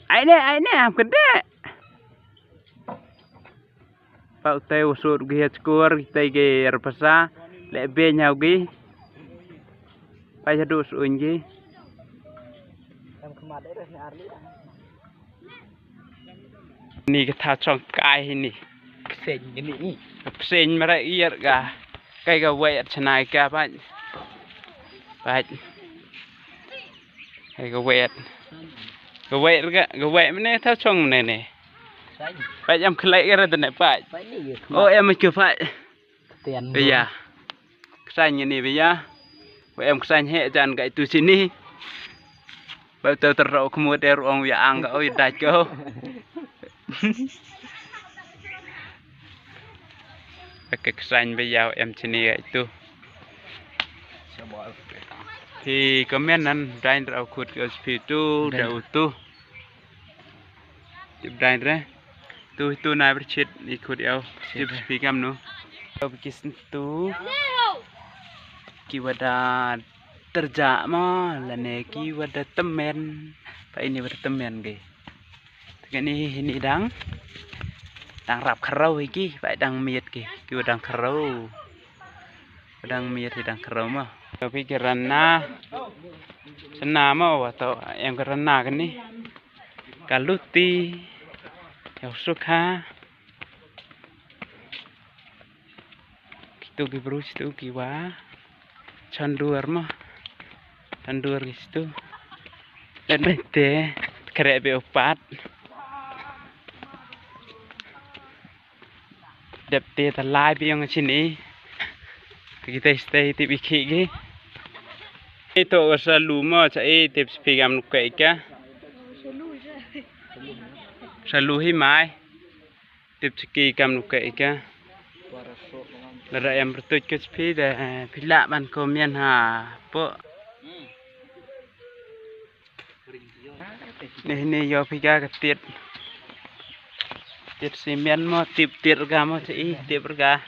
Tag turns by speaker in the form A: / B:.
A: Aine am gede. Pau teu usur gi skur kita ge repasa lebe nyau gi. Pai jadu suun gi. Ni kita chong kai ni.
B: Sen gini.
A: Sen mara iyer ga. Kai ga wet chnai ka ba. Ba. Kai ga wet. Ga wet mene ta chong mene ne. Ba em khlai ga ra ne ba. Oh em chưa phải.
B: Tiền.
A: Bây giờ xanh như này bây giờ. Em xanh hệ dàn cái tu sini. Bao tờ tờ rau không mua đeo ông nhà ăn cái ôi đại cơ. Cái xanh bây giờ em sini cái tu. Thì comment ăn rain rau khut cái spitu rau tu. Chụp rain ra. Tu nai bercit ikut ya. Chụp spikam nu. Bikin tu. Kiwada terja ma lane kiwada temen pa ini bertemen ge ini dang rap kharau iki phải dang miệt ki kiwada kharau dang miệt thì dang kharau ma pikiran na sana ma atau em karena kan ni kaluti ya suka itu gibrus itu kiwa Chanduar mah, chanduar gitu. Dan bete kerek beopat. Depte talai bi yang sini. Kita stay tip iki ge. Itu selalu mah cai tip spigam nuka ika. Selalu hi mai. Tip ski kam nuka ika. Lara yang bertujuh ke sepeda pilak man komian ha po ni yo piga ke tit simen mo tip tit ga mo ci tip ga